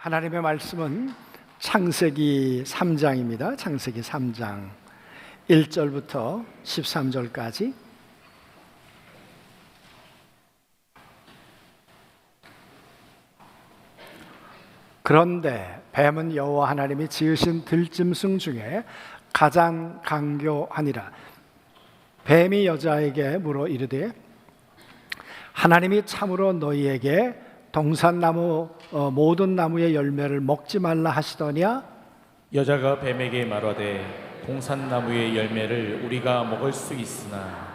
하나님의 말씀은 창세기 3장입니다. 창세기 3장 1절부터 13절까지. 그런데 뱀은 여호와 하나님이 지으신 들짐승 중에 가장 강교하니라. 뱀이 여자에게 물어 이르되 하나님이 참으로 너희에게 동산나무 모든 나무의 열매를 먹지 말라 하시더냐? 여자가 뱀에게 말하되 동산나무의 열매를 우리가 먹을 수 있으나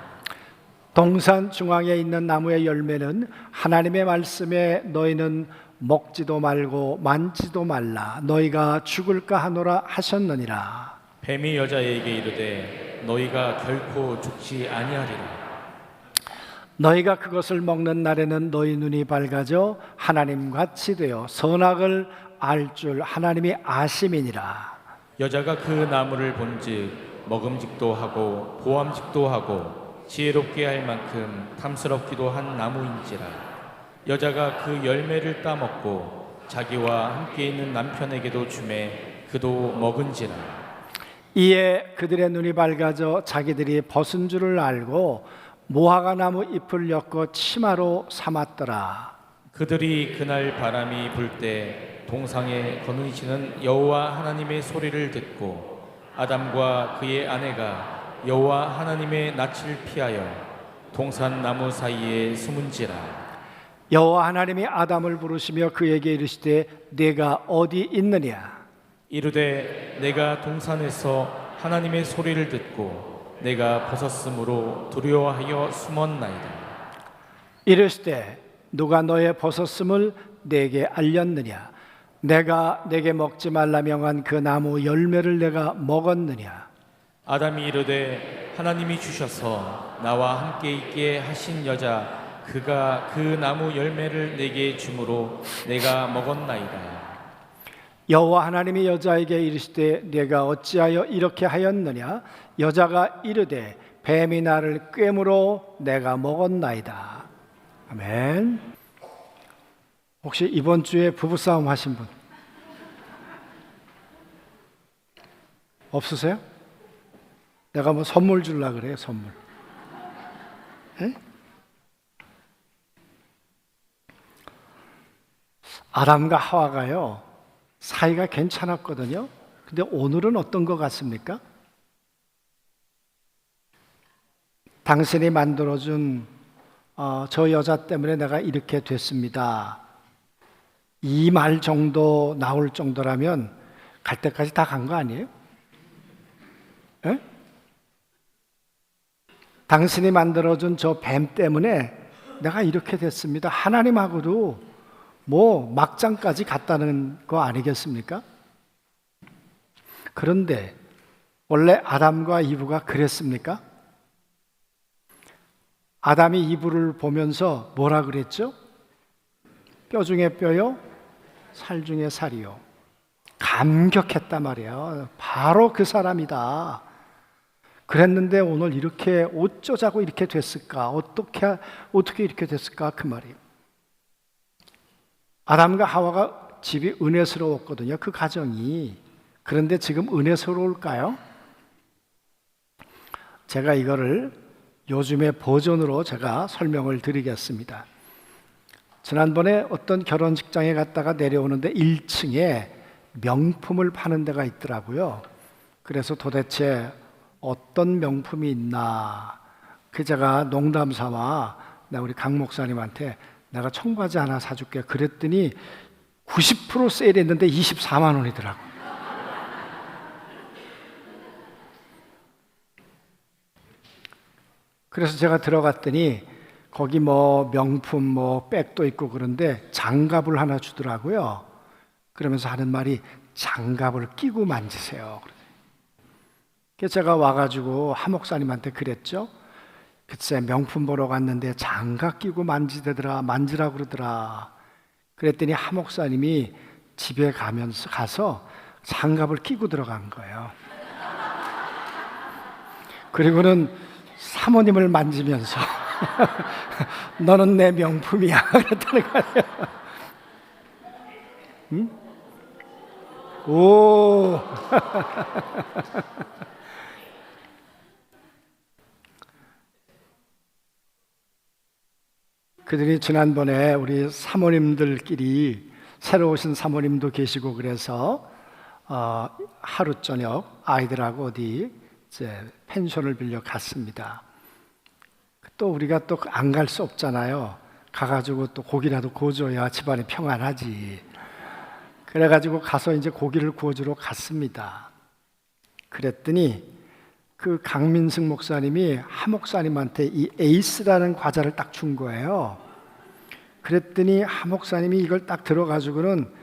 동산 중앙에 있는 나무의 열매는 하나님의 말씀에 너희는 먹지도 말고 만지도 말라 너희가 죽을까 하노라 하셨느니라. 뱀이 여자에게 이르되 너희가 결코 죽지 아니하리라. 너희가 그것을 먹는 날에는 너희 눈이 밝아져 하나님같이 되어 선악을 알 줄 하나님이 아심이니라. 여자가 그 나무를 본즉 먹음직도 하고 보암직도 하고 지혜롭게 할 만큼 탐스럽기도 한 나무인지라. 여자가 그 열매를 따먹고 자기와 함께 있는 남편에게도 주매 그도 먹은지라. 이에 그들의 눈이 밝아져 자기들이 벗은 줄을 알고 무화과 나무 잎을 엮어 치마로 삼았더라. 그들이 그날 바람이 불 때 동상에 거느리시는 여호와 하나님의 소리를 듣고 아담과 그의 아내가 여호와 하나님의 낯을 피하여 동산 나무 사이에 숨은지라. 여호와 하나님이 아담을 부르시며 그에게 이르시되 네가 어디 있느냐? 이르되 내가 동산에서 하나님의 소리를 듣고 내가 벗었으므로 두려워하여 숨었나이다. 이르시되 누가 너의 벗었음을 내게 알렸느냐? 내가 내게 먹지 말라 명한 그 나무 열매를 내가 먹었느냐? 아담이 이르되 하나님이 주셔서 나와 함께 있게 하신 여자 그가 그 나무 열매를 내게 주므로 내가 먹었나이다. 여호와 하나님이 여자에게 이르시되 네가 어찌하여 이렇게 하였느냐? 여자가 이르되 뱀이 나를 꿰물어 내가 먹었나이다. 아멘. 혹시 이번 주에 부부싸움 하신 분 없으세요? 내가 뭐 선물 주려고 그래요. 선물. 에? 아담과 하와가요 사이가 괜찮았거든요. 근데 오늘은 어떤 것 같습니까? 당신이 만들어준 저 여자 때문에 내가 이렇게 됐습니다. 이 말 정도 나올 정도라면 갈 때까지 다 간 거 아니에요? 에? 당신이 만들어준 저 뱀 때문에 내가 이렇게 됐습니다. 하나님하고도 뭐 막장까지 갔다는 거 아니겠습니까? 그런데 원래 아담과 이브가 그랬습니까? 아담이 이브를 보면서 뭐라 그랬죠? 뼈 중에 뼈요, 살 중에 살이요. 감격했단 말이에요. 바로 그 사람이다. 그랬는데 오늘 이렇게 어쩌자고 이렇게 됐을까? 어떻게 이렇게 됐을까? 그 말이에요. 아담과 하와가 집이 은혜스러웠거든요. 그 가정이. 그런데 지금 은혜스러울까요? 제가 이거를 요즘의 버전으로 제가 설명을 드리겠습니다. 지난번에 어떤 결혼식장에 갔다가 내려오는데 1층에 명품을 파는 데가 있더라고요. 그래서 도대체 어떤 명품이 있나? 그 제가 농담 삼아 우리 강 목사님한테 내가 청바지 하나 사줄게 그랬더니 90% 세일했는데 24만 원이더라고. 그래서 제가 들어갔더니 거기 뭐 명품 뭐 백도 있고 그런데 장갑을 하나 주더라고요. 그러면서 하는 말이 장갑을 끼고 만지세요. 그래서 제가 와가지고 하 목사님한테 그랬죠. 글쎄 명품 보러 갔는데 장갑 끼고 만지라 그러더라. 그랬더니 하 목사님이 집에 가서 장갑을 끼고 들어간 거예요. 그리고는 사모님을 만지면서 너는 내 명품이야 그랬다는 거예요. 응? 오. 그들이 지난번에 우리 사모님들끼리 새로 오신 사모님도 계시고 그래서 하루 저녁 아이들하고 어디 이제 펜션을 빌려 갔습니다. 또 우리가 또 안 갈 수 없잖아요. 가가지고 또 고기라도 구워줘야 집안이 평안하지. 그래가지고 가서 이제 고기를 구워주러 갔습니다. 그랬더니 그 강민승 목사님이 하 목사님한테 이 에이스라는 과자를 딱 준 거예요. 그랬더니 하 목사님이 이걸 딱 들어가지고는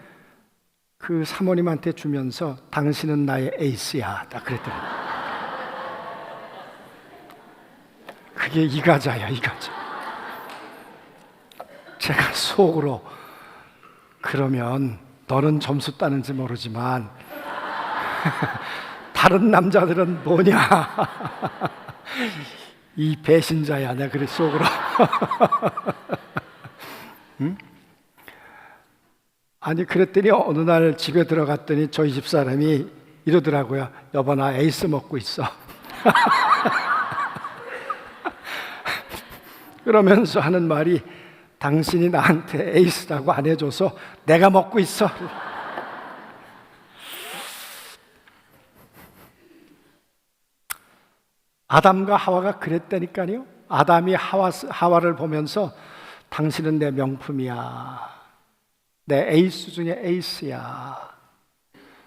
그 사모님한테 주면서 당신은 나의 에이스야 딱 그랬더니 그게 이 과자야, 이 과자. 제가 속으로 그러면 너는 점수 따는지 모르지만 다른 남자들은 뭐냐 이 배신자야 내가 그래 속으로 응? 아니 그랬더니 어느 날 집에 들어갔더니 저희 집 사람이 이러더라고요. 여보 나 에이스 먹고 있어. 그러면서 하는 말이 당신이 나한테 에이스라고 안 해줘서 내가 먹고 있어. 아담과 하와가 그랬다니까요. 아담이 하와를 보면서 당신은 내 명품이야. 내 에이스 중에 에이스야.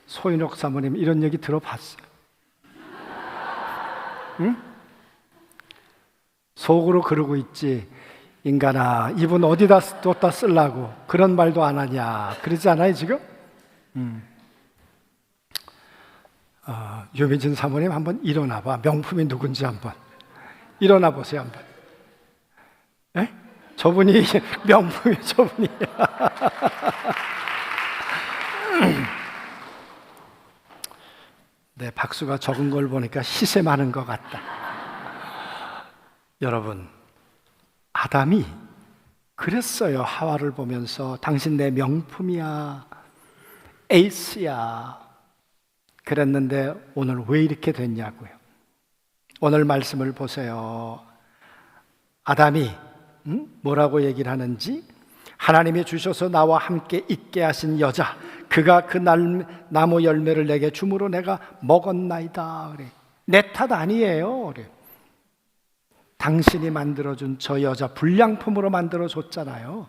소인옥 사모님 이런 얘기 들어봤어요? 응? 속으로 그러고 있지. 인간아, 이분 어디다 뒀다 쓰려고 그런 말도 안 하냐. 그러지 않아요 지금? 유민진 사모님 한번 일어나 봐. 명품이 누군지 한번 일어나 보세요 한번. 에? 저분이 명품이 저분이. 네, 박수가 적은 걸 보니까 시세 많은 것 같다. 여러분, 아담이 그랬어요. 하와를 보면서 당신 내 명품이야, 에이스야. 그랬는데 오늘 왜 이렇게 됐냐고요. 오늘 말씀을 보세요. 아담이 뭐라고 얘기를 하는지, 하나님이 주셔서 나와 함께 있게 하신 여자, 그가 그 나무 열매를 내게 주므로 내가 먹었나이다. 그래. 내 탓 아니에요. 그래. 당신이 만들어준 저 여자 불량품으로 만들어줬잖아요.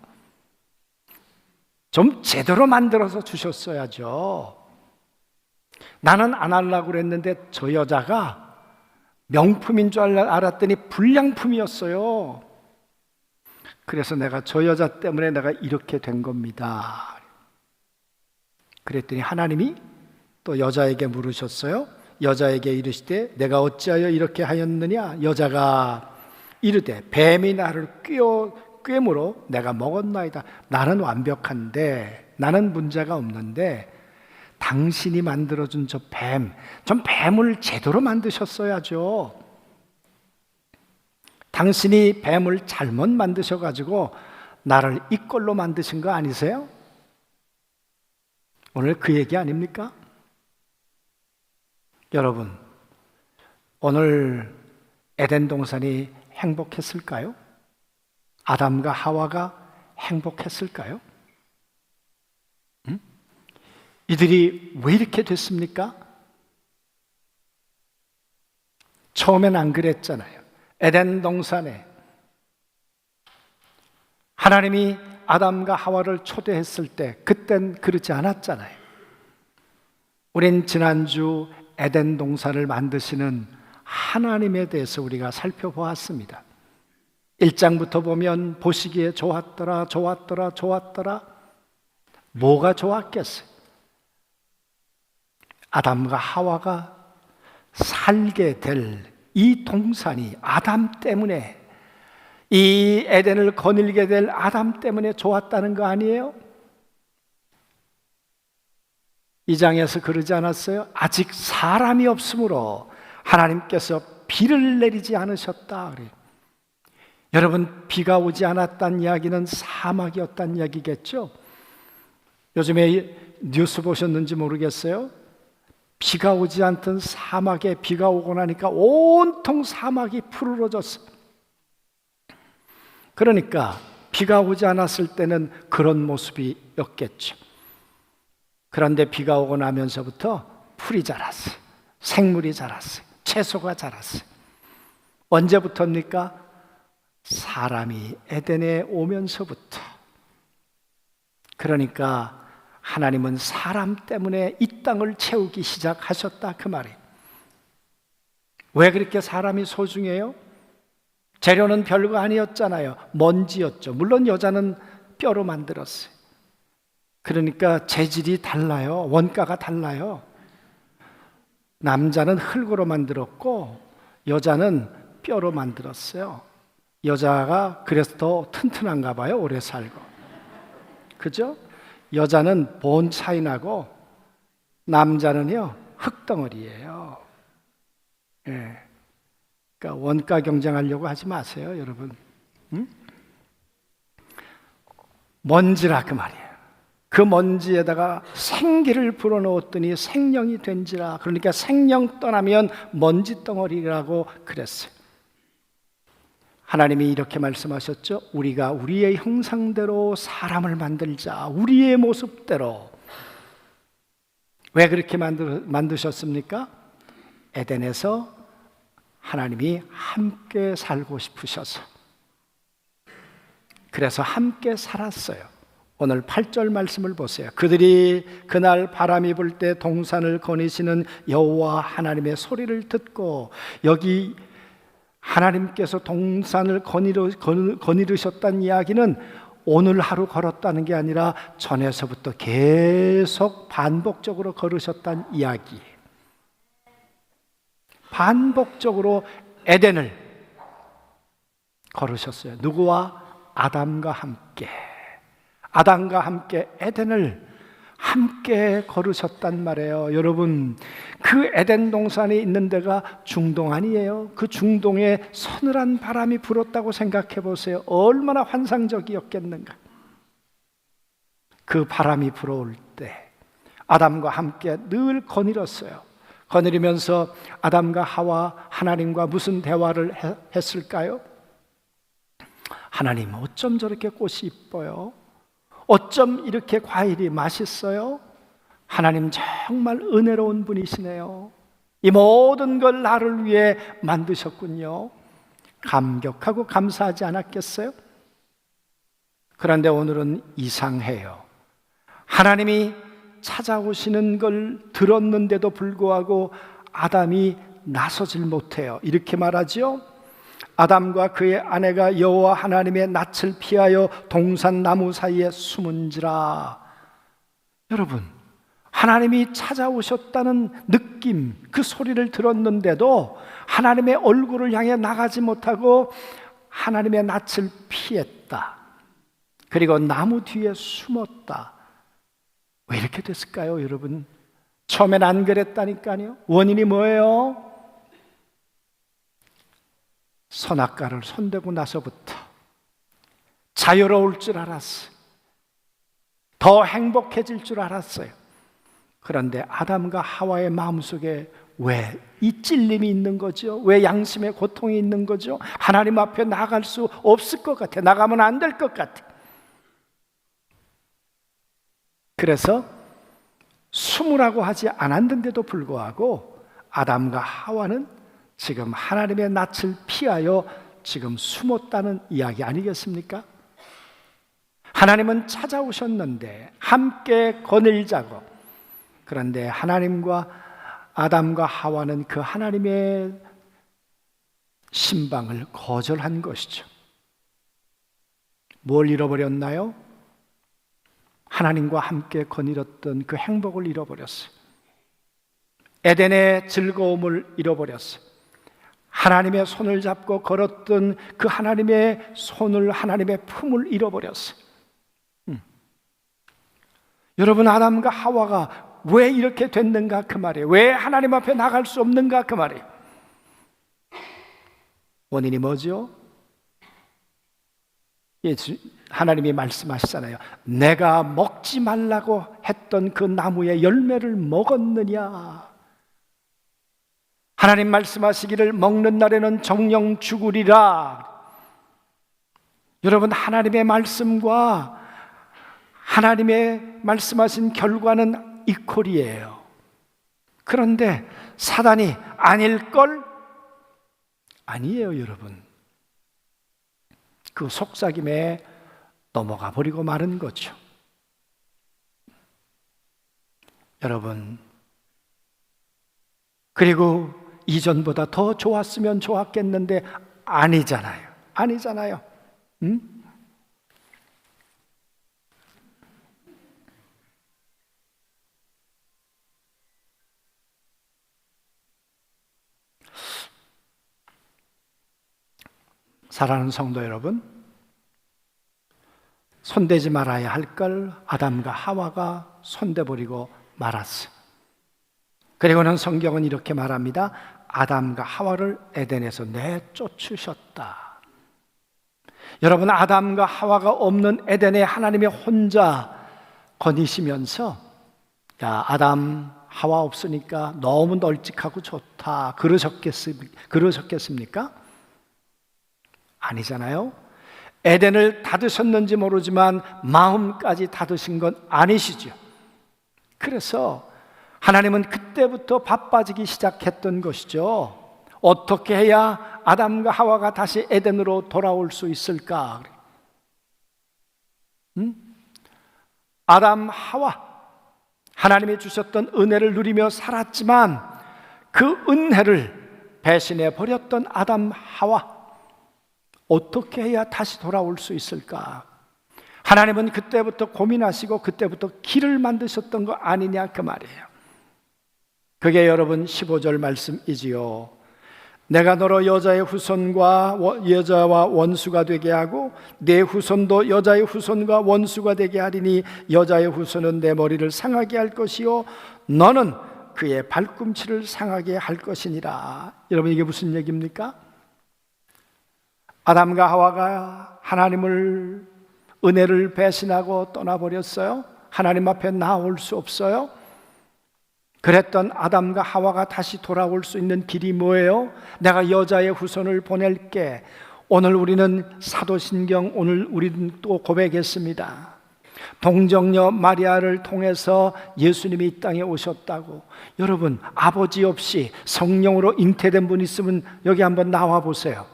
좀 제대로 만들어서 주셨어야죠. 나는 안 하려고 그랬는데 저 여자가 명품인 줄 알았더니 불량품이었어요. 그래서 내가 저 여자 때문에 내가 이렇게 된 겁니다. 그랬더니 하나님이 또 여자에게 물으셨어요. 여자에게 이르시되 내가 어찌하여 이렇게 하였느냐. 여자가 이르되 뱀이 나를 꿰므로 내가 먹었나이다. 나는 완벽한데, 나는 문제가 없는데 당신이 만들어준 저 뱀을 제대로 만드셨어야죠. 당신이 뱀을 잘못 만드셔가지고 나를 이 꼴로 만드신 거 아니세요? 오늘 그 얘기 아닙니까? 여러분, 오늘 에덴 동산이 행복했을까요? 아담과 하와가 행복했을까요? 이들이 왜 이렇게 됐습니까? 처음엔 안 그랬잖아요. 에덴 동산에 하나님이 아담과 하와를 초대했을 때 그땐 그렇지 않았잖아요. 우린 지난주 에덴 동산을 만드시는 하나님에 대해서 우리가 살펴보았습니다. 1장부터 보면 보시기에 좋았더라, 좋았더라, 좋았더라. 뭐가 좋았겠어요? 아담과 하와가 살게 될 이 동산이 아담 때문에, 이 에덴을 거닐게 될 아담 때문에 좋았다는 거 아니에요? 2장에서 그러지 않았어요? 아직 사람이 없으므로 하나님께서 비를 내리지 않으셨다 그래요. 여러분, 비가 오지 않았다는 이야기는 사막이었다는 이야기겠죠? 요즘에 뉴스 보셨는지 모르겠어요. 비가 오지 않던 사막에 비가 오고 나니까 온통 사막이 푸르러졌어. 그러니까 비가 오지 않았을 때는 그런 모습이었겠죠. 그런데 비가 오고 나면서부터 풀이 자랐어요. 생물이 자랐어요. 채소가 자랐어요. 언제부터입니까? 사람이 에덴에 오면서부터. 그러니까 하나님은 사람 때문에 이 땅을 채우기 시작하셨다 그 말이에요. 왜 그렇게 사람이 소중해요? 재료는 별거 아니었잖아요. 먼지였죠. 물론 여자는 뼈로 만들었어요. 그러니까 재질이 달라요. 원가가 달라요. 남자는 흙으로 만들었고 여자는 뼈로 만들었어요. 여자가 그래서 더 튼튼한가 봐요. 오래 살고. 그죠? 여자는 본 차이 나고 남자는요 흙덩어리예요. 예. 그러니까 원가 경쟁하려고 하지 마세요, 여러분. 응? 먼지라 그 말이에요. 그 먼지에다가 생기를 불어넣었더니 생명이 된지라. 그러니까 생명 떠나면 먼지 덩어리라고 그랬어요. 하나님이 이렇게 말씀하셨죠. 우리가 우리의 형상대로 사람을 만들자. 우리의 모습대로. 왜 그렇게 만드셨습니까? 에덴에서 하나님이 함께 살고 싶으셔서. 그래서 함께 살았어요. 오늘 8절 말씀을 보세요. 그들이 그날 바람이 불 때 동산을 거니시는 여호와 하나님의 소리를 듣고, 여기 하나님께서 동산을 거니르셨다는 이야기는 오늘 하루 걸었다는 게 아니라 전에서부터 계속 반복적으로 걸으셨다는 이야기예요. 반복적으로 에덴을 걸으셨어요. 누구와? 아담과 함께. 아담과 함께 에덴을 함께 걸으셨단 말이에요. 여러분, 그 에덴 동산에 있는 데가 중동 아니에요? 그 중동에 서늘한 바람이 불었다고 생각해 보세요. 얼마나 환상적이었겠는가. 그 바람이 불어올 때 아담과 함께 늘 거닐었어요. 거느리면서 아담과 하와 하나님과 무슨 대화를 했을까요? 하나님, 어쩜 저렇게 꽃이 이뻐요? 어쩜 이렇게 과일이 맛있어요? 하나님 정말 은혜로운 분이시네요. 이 모든 걸 나를 위해 만드셨군요. 감격하고 감사하지 않았겠어요? 그런데 오늘은 이상해요. 하나님이 찾아오시는 걸 들었는데도 불구하고 아담이 나서질 못해요. 이렇게 말하지요. 아담과 그의 아내가 여호와 하나님의 낯을 피하여 동산 나무 사이에 숨은지라. 여러분, 하나님이 찾아오셨다는 느낌, 그 소리를 들었는데도 하나님의 얼굴을 향해 나가지 못하고 하나님의 낯을 피했다. 그리고 나무 뒤에 숨었다. 왜 이렇게 됐을까요, 여러분? 처음엔 안 그랬다니까요. 원인이 뭐예요? 선악과를 손대고 나서부터 자유로울 줄 알았어요. 더 행복해질 줄 알았어요. 그런데 아담과 하와의 마음속에 왜 이 찔림이 있는 거죠? 왜 양심의 고통이 있는 거죠? 하나님 앞에 나갈 수 없을 것 같아. 나가면 안 될 것 같아. 그래서 숨으라고 하지 않았는데도 불구하고 아담과 하와는 지금 하나님의 낯을 피하여 지금 숨었다는 이야기 아니겠습니까? 하나님은 찾아오셨는데 함께 거닐자고. 그런데 하나님과 아담과 하와는 그 하나님의 신방을 거절한 것이죠. 뭘 잃어버렸나요? 하나님과 함께 거닐었던 그 행복을 잃어버렸어요. 에덴의 즐거움을 잃어버렸어요. 하나님의 손을 잡고 걸었던 그 하나님의 손을, 하나님의 품을 잃어버렸어요. 여러분, 아담과 하와가 왜 이렇게 됐는가 그 말이에요. 왜 하나님 앞에 나갈 수 없는가 그 말이에요. 원인이 뭐죠? 하나님이 말씀하시잖아요. 내가 먹지 말라고 했던 그 나무의 열매를 먹었느냐? 하나님 말씀하시기를 먹는 날에는 정령 죽으리라. 여러분, 하나님의 말씀과 하나님의 말씀하신 결과는 이퀄이에요. 그런데 사단이 아닐걸? 아니에요, 여러분. 그 속삭임에 넘어가 버리고 마는 거죠. 여러분, 그리고 이전보다 더 좋았으면 좋았겠는데 아니잖아요. 아니잖아요. 응? 사랑하는 성도 여러분, 손대지 말아야 할 걸 아담과 하와가 손대버리고 말았어요. 그리고는 성경은 이렇게 말합니다. 아담과 하와를 에덴에서 내쫓으셨다. 여러분, 아담과 하와가 없는 에덴에 하나님이 혼자 거니시면서, 야, 아담 하와 없으니까 너무 널찍하고 좋다, 그러셨겠습니까? 아니잖아요. 에덴을 닫으셨는지 모르지만 마음까지 닫으신 건 아니시죠. 그래서 하나님은 그때부터 바빠지기 시작했던 것이죠. 어떻게 해야 아담과 하와가 다시 에덴으로 돌아올 수 있을까? 아담, 하와, 하나님이 주셨던 은혜를 누리며 살았지만 그 은혜를 배신해 버렸던 아담, 하와, 어떻게 해야 다시 돌아올 수 있을까? 하나님은 그때부터 고민하시고 그때부터 길을 만드셨던 거 아니냐, 그 말이에요. 그게 여러분 15절 말씀이지요. 내가 너로 여자의 후손과 여자와 원수가 되게 하고 내 후손도 여자의 후손과 원수가 되게 하리니 여자의 후손은 내 머리를 상하게 할 것이요 너는 그의 발꿈치를 상하게 할 것이니라. 여러분, 이게 무슨 얘기입니까? 아담과 하와가 하나님을, 은혜를 배신하고 떠나버렸어요. 하나님 앞에 나올 수 없어요. 그랬던 아담과 하와가 다시 돌아올 수 있는 길이 뭐예요? 내가 여자의 후손을 보낼게. 오늘 우리는 사도신경, 오늘 우리는 또 고백했습니다. 동정녀 마리아를 통해서 예수님이 이 땅에 오셨다고. 여러분, 아버지 없이 성령으로 잉태된 분 있으면 여기 한번 나와 보세요.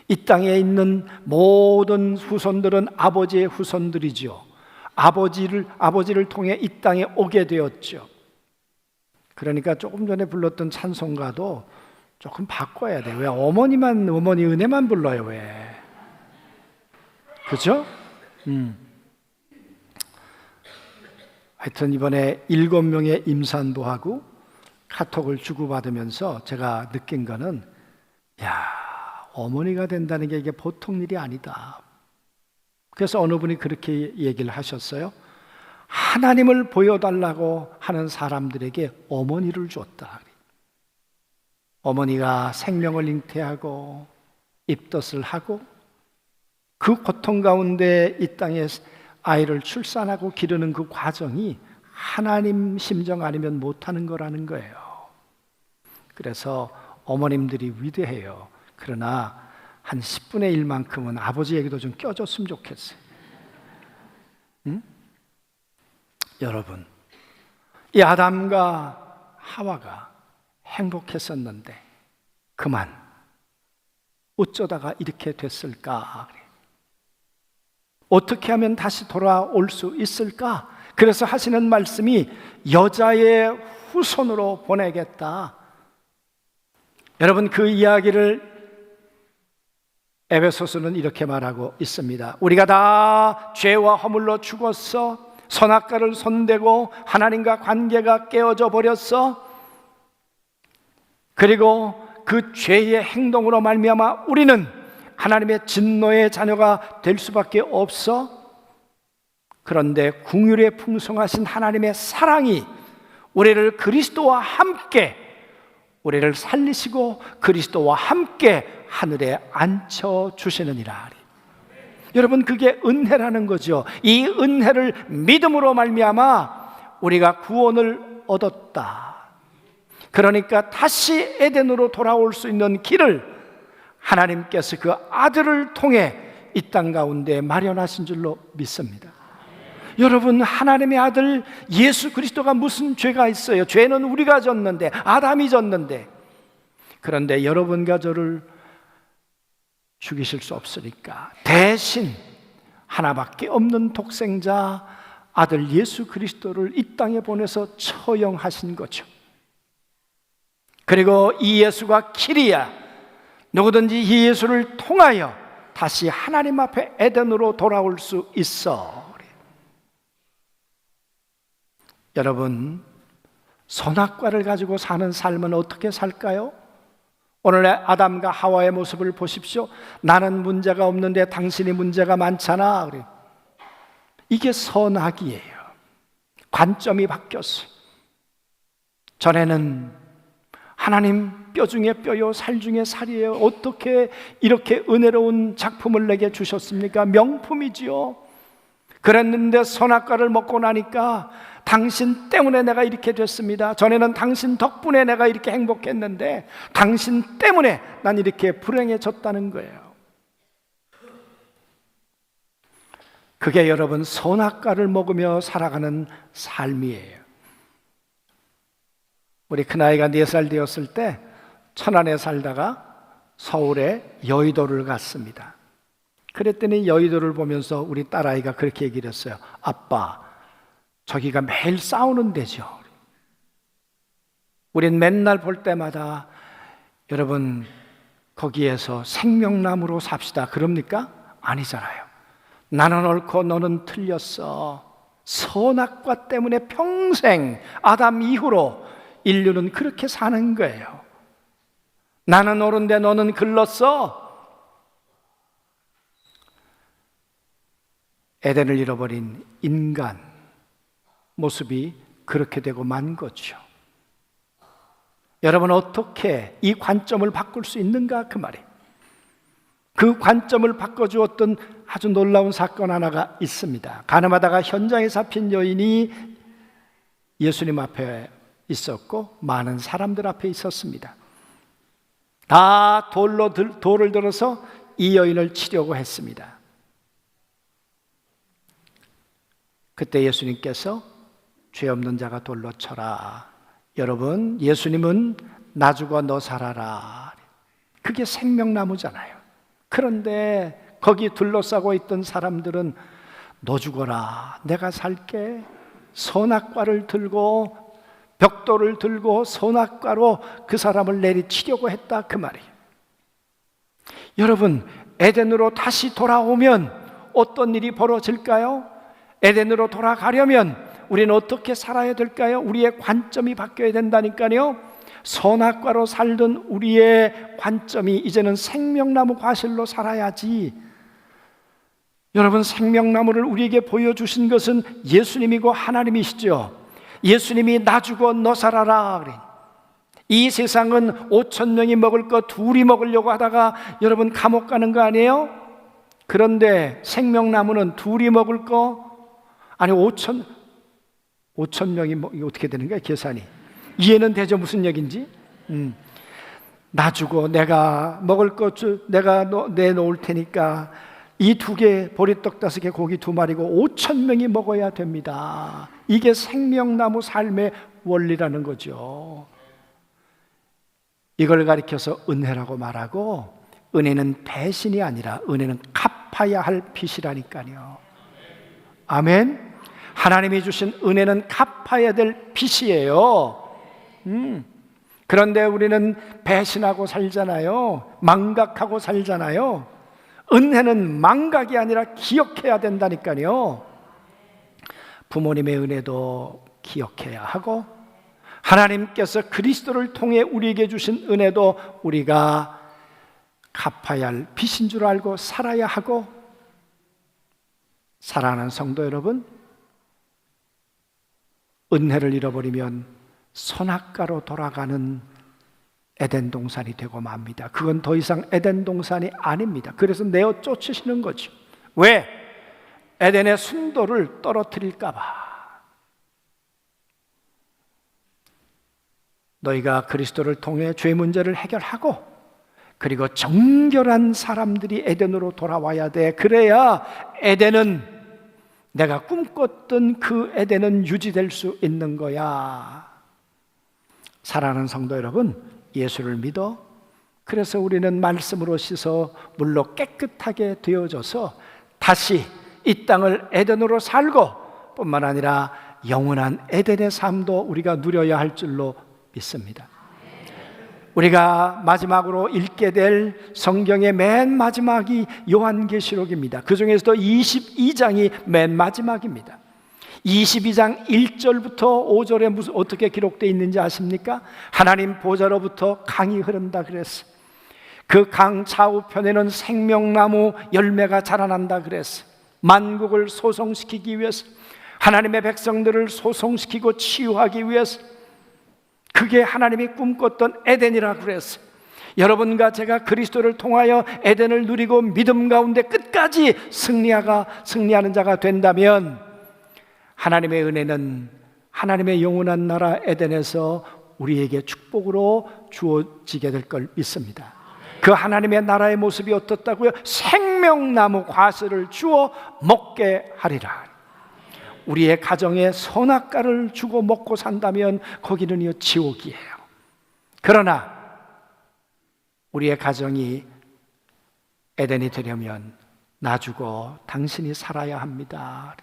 이 땅에 있는 모든 후손들은 아버지의 후손들이죠. 아버지를 통해 이 땅에 오게 되었죠. 그러니까 조금 전에 불렀던 찬송가도 조금 바꿔야 돼. 왜 어머니 은혜만 불러요? 왜? 그죠? 하여튼 이번에 7명의 임산부하고 카톡을 주고받으면서 제가 느낀 거는, 야, 어머니가 된다는 게 이게 보통 일이 아니다. 그래서 어느 분이 그렇게 얘기를 하셨어요. 하나님을 보여달라고 하는 사람들에게 어머니를 줬다. 어머니가 생명을 잉태하고 입덧을 하고 그 고통 가운데 이 땅에 아이를 출산하고 기르는 그 과정이 하나님 심정 아니면 못하는 거라는 거예요. 그래서 어머님들이 위대해요. 그러나 한 10분의 1만큼은 아버지에게도 좀 껴줬으면 좋겠어요. 응? 여러분, 이 아담과 하와가 행복했었는데 그만 어쩌다가 이렇게 됐을까? 어떻게 하면 다시 돌아올 수 있을까? 그래서 하시는 말씀이 여자의 후손으로 보내겠다. 여러분, 그 이야기를 에베소서는 이렇게 말하고 있습니다. 우리가 다 죄와 허물로 죽었어. 선악과를 손대고 하나님과 관계가 깨어져 버렸어. 그리고 그 죄의 행동으로 말미암아 우리는 하나님의 진노의 자녀가 될 수밖에 없어. 그런데 긍휼에 풍성하신 하나님의 사랑이 우리를 그리스도와 함께, 우리를 살리시고 그리스도와 함께 하늘에 앉혀주시느니라. 여러분, 그게 은혜라는 거죠. 이 은혜를 믿음으로 말미암아 우리가 구원을 얻었다. 그러니까 다시 에덴으로 돌아올 수 있는 길을 하나님께서 그 아들을 통해 이 땅 가운데 마련하신 줄로 믿습니다. 여러분, 하나님의 아들 예수 그리스도가 무슨 죄가 있어요? 죄는 우리가 졌는데, 아담이 졌는데. 그런데 여러분과 저를 죽이실 수 없으니까 대신 하나밖에 없는 독생자 아들 예수 그리스도를 이 땅에 보내서 처형하신 거죠. 그리고 이 예수가 길이야. 누구든지 이 예수를 통하여 다시 하나님 앞에 에덴으로 돌아올 수 있어. 여러분, 선악과를 가지고 사는 삶은 어떻게 살까요? 오늘의 아담과 하와의 모습을 보십시오. 나는 문제가 없는데 당신이 문제가 많잖아. 이게 선악이에요. 관점이 바뀌었어요. 전에는 하나님 뼈 중에 뼈요 살 중에 살이에요. 어떻게 이렇게 은혜로운 작품을 내게 주셨습니까? 명품이지요. 그랬는데 선악과를 먹고 나니까 당신 때문에 내가 이렇게 됐습니다. 전에는 당신 덕분에 내가 이렇게 행복했는데 당신 때문에 난 이렇게 불행해졌다는 거예요. 그게 여러분 선악과를 먹으며 살아가는 삶이에요. 우리 큰아이가 4살 되었을 때 천안에 살다가 서울에 여의도를 갔습니다. 그랬더니 여의도를 보면서 우리 딸아이가 그렇게 얘기를 했어요. 아빠, 저기가 매일 싸우는 데죠. 우린 맨날 볼 때마다 여러분 거기에서 생명나무로 삽시다 그럽니까? 아니잖아요. 나는 옳고 너는 틀렸어. 선악과 때문에 평생 아담 이후로 인류는 그렇게 사는 거예요. 나는 옳은데 너는 글렀어. 에덴을 잃어버린 인간 모습이 그렇게 되고 만 거죠. 여러분, 어떻게 이 관점을 바꿀 수 있는가 그 말이에요. 그 관점을 바꿔주었던 아주 놀라운 사건 하나가 있습니다. 가늠하다가 현장에 잡힌 여인이 예수님 앞에 있었고 많은 사람들 앞에 있었습니다. 다 돌을 들어서 이 여인을 치려고 했습니다. 그때 예수님께서 죄 없는 자가 돌로 쳐라. 여러분, 예수님은 나 죽어 너 살아라. 그게 생명나무잖아요. 그런데 거기 둘러싸고 있던 사람들은 너 죽어라, 내가 살게. 선악과를 들고 벽돌을 들고 선악과로 그 사람을 내리치려고 했다 그 말이에요. 여러분, 에덴으로 다시 돌아오면 어떤 일이 벌어질까요? 에덴으로 돌아가려면 우리는 어떻게 살아야 될까요? 우리의 관점이 바뀌어야 된다니까요. 선악과로 살던 우리의 관점이 이제는 생명나무 과실로 살아야지. 여러분, 생명나무를 우리에게 보여주신 것은 예수님이고 하나님이시죠. 예수님이 나 죽어 너 살아라 그래. 이 세상은 5,000명이 먹을 거 둘이 먹으려고 하다가 여러분 감옥 가는 거 아니에요? 그런데 생명나무는 둘이 먹을 거 아니 5,000명이 이게 어떻게 되는 거야 계산이? 이해는 되죠 무슨 얘기인지? 나 주고 내가 먹을 거 내가 내놓을 테니까 이 2개 보리떡 5개 고기 2마리고 5,000명이 먹어야 됩니다. 이게 생명나무 삶의 원리라는 거죠. 이걸 가리켜서 은혜라고 말하고, 은혜는 배신이 아니라 은혜는 갚아야 할 빚이라니까요. 아멘. 하나님이 주신 은혜는 갚아야 될 빚이에요. 그런데 우리는 배신하고 살잖아요. 망각하고 살잖아요. 은혜는 망각이 아니라 기억해야 된다니까요. 부모님의 은혜도 기억해야 하고, 하나님께서 그리스도를 통해 우리에게 주신 은혜도 우리가 갚아야 할 빚인 줄 알고 살아야 하고, 사랑하는 성도 여러분, 은혜를 잃어버리면 선악과로 돌아가는 에덴 동산이 되고 맙니다. 그건 더 이상 에덴 동산이 아닙니다. 그래서 내어 쫓으시는 거죠. 왜? 에덴의 순도를 떨어뜨릴까 봐. 너희가 그리스도를 통해 죄 문제를 해결하고 그리고 정결한 사람들이 에덴으로 돌아와야 돼. 그래야 에덴은, 내가 꿈꿨던 그 에덴은 유지될 수 있는 거야. 사랑하는 성도 여러분, 예수를 믿어. 그래서 우리는 말씀으로 씻어 물로 깨끗하게 되어져서 다시 이 땅을 에덴으로 살고 뿐만 아니라 영원한 에덴의 삶도 우리가 누려야 할 줄로 믿습니다. 우리가 마지막으로 읽게 될 성경의 맨 마지막이 요한계시록입니다. 그 중에서도 22장이 맨 마지막입니다. 22장 1절부터 5절에 어떻게 기록되어 있는지 아십니까? 하나님 보좌로부터 강이 흐른다 그랬어요. 그 강 좌우편에는 생명나무 열매가 자라난다 그랬어요. 만국을 소송시키기 위해서, 하나님의 백성들을 소송시키고 치유하기 위해서, 그게 하나님이 꿈꿨던 에덴이라고 그랬어요. 여러분과 제가 그리스도를 통하여 에덴을 누리고 믿음 가운데 끝까지 승리하는 자가 된다면 하나님의 은혜는 하나님의 영원한 나라 에덴에서 우리에게 축복으로 주어지게 될 걸 믿습니다. 그 하나님의 나라의 모습이 어떻다고요? 생명나무 과실을 주어 먹게 하리라. 우리의 가정에 선악과를 주고 먹고 산다면 거기는요 지옥이에요. 그러나 우리의 가정이 에덴이 되려면 나 주고 당신이 살아야 합니다.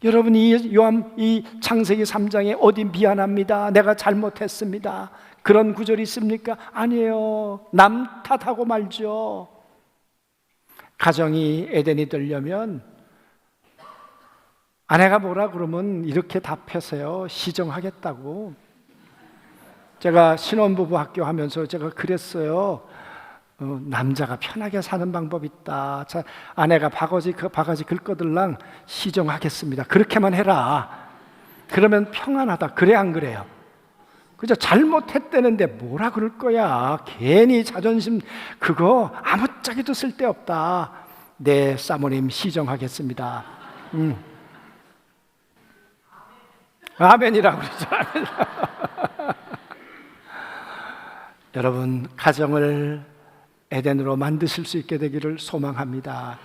여러분, 이 창세기 3장에 어디 미안합니다, 내가 잘못했습니다, 그런 구절이 있습니까? 아니에요. 남 탓하고 말죠. 가정이 에덴이 되려면 아내가 뭐라 그러면 이렇게 답해서요, 시정하겠다고. 제가 신혼부부 학교 하면서 제가 그랬어요. 남자가 편하게 사는 방법이 있다. 자, 아내가 바가지 긁거들랑 시정하겠습니다, 그렇게만 해라. 그러면 평안하다. 그래 안 그래요? 그저 잘못했다는데 뭐라 그럴 거야. 괜히 자존심 그거 아무짝에도 쓸데없다. 네, 사모님 시정하겠습니다. 아멘이라고 그러죠. 아멘. 여러분, 가정을 에덴으로 만드실 수 있게 되기를 소망합니다.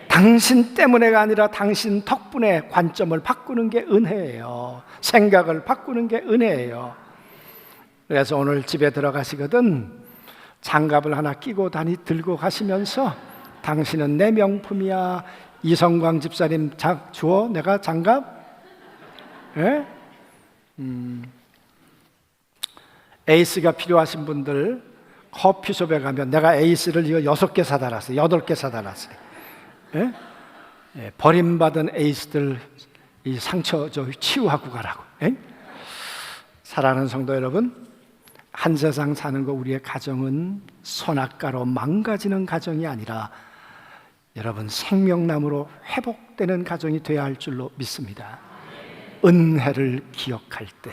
당신 때문에가 아니라 당신 덕분에 관점을 바꾸는 게 은혜예요. 생각을 바꾸는 게 은혜예요. 그래서 오늘 집에 들어가시거든 장갑을 하나 끼고 들고 가시면서 당신은 내 명품이야. 이성광 집사님 주어 내가 장갑? 예? 에이스가 필요하신 분들 커피숍에 가면 내가 에이스를 이거 6개 사다 놨어요. 8개 사다 놨어요. 예? 예, 버림받은 에이스들 이 상처 치유하고 가라고. 예? 사랑하는 성도 여러분, 한 세상 사는 거, 우리의 가정은 선악과로 망가지는 가정이 아니라 여러분 생명나무로 회복되는 가정이 되어야 할 줄로 믿습니다. 은혜를 기억할 때,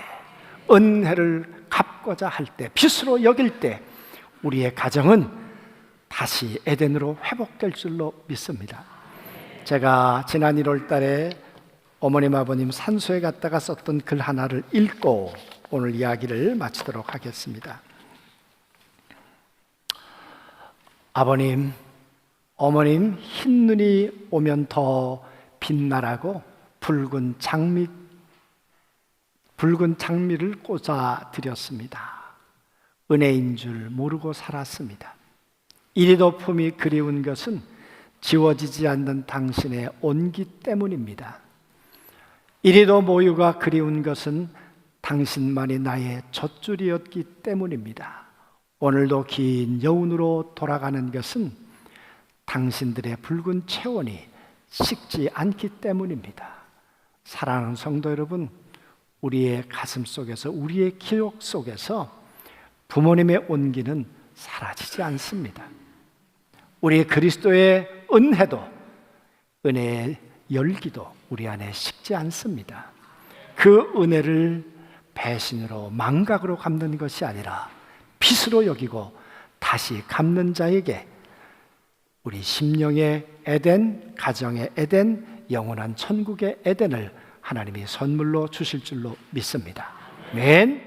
은혜를 갚고자 할 때, 빛으로 여길 때 우리의 가정은 다시 에덴으로 회복될 줄로 믿습니다. 제가 지난 1월 달에 어머님 아버님 산소에 갔다가 썼던 글 하나를 읽고 오늘 이야기를 마치도록 하겠습니다. 아버님, 어머님 흰눈이 오면 더 빛나라고 붉은 장미를 꽂아 드렸습니다. 은혜인 줄 모르고 살았습니다. 이리도 품이 그리운 것은 지워지지 않는 당신의 온기 때문입니다. 이리도 모유가 그리운 것은 당신만이 나의 젖줄이었기 때문입니다. 오늘도 긴 여운으로 돌아가는 것은 당신들의 붉은 체온이 식지 않기 때문입니다. 사랑하는 성도 여러분, 우리의 가슴 속에서, 우리의 기억 속에서 부모님의 온기는 사라지지 않습니다. 우리 그리스도의 은혜도, 은혜의 열기도 우리 안에 식지 않습니다. 그 은혜를 배신으로, 망각으로 갚는 것이 아니라 빛으로 여기고 다시 갚는 자에게 우리 심령의 에덴, 가정의 에덴, 영원한 천국의 에덴을 하나님이 선물로 주실 줄로 믿습니다. 아멘.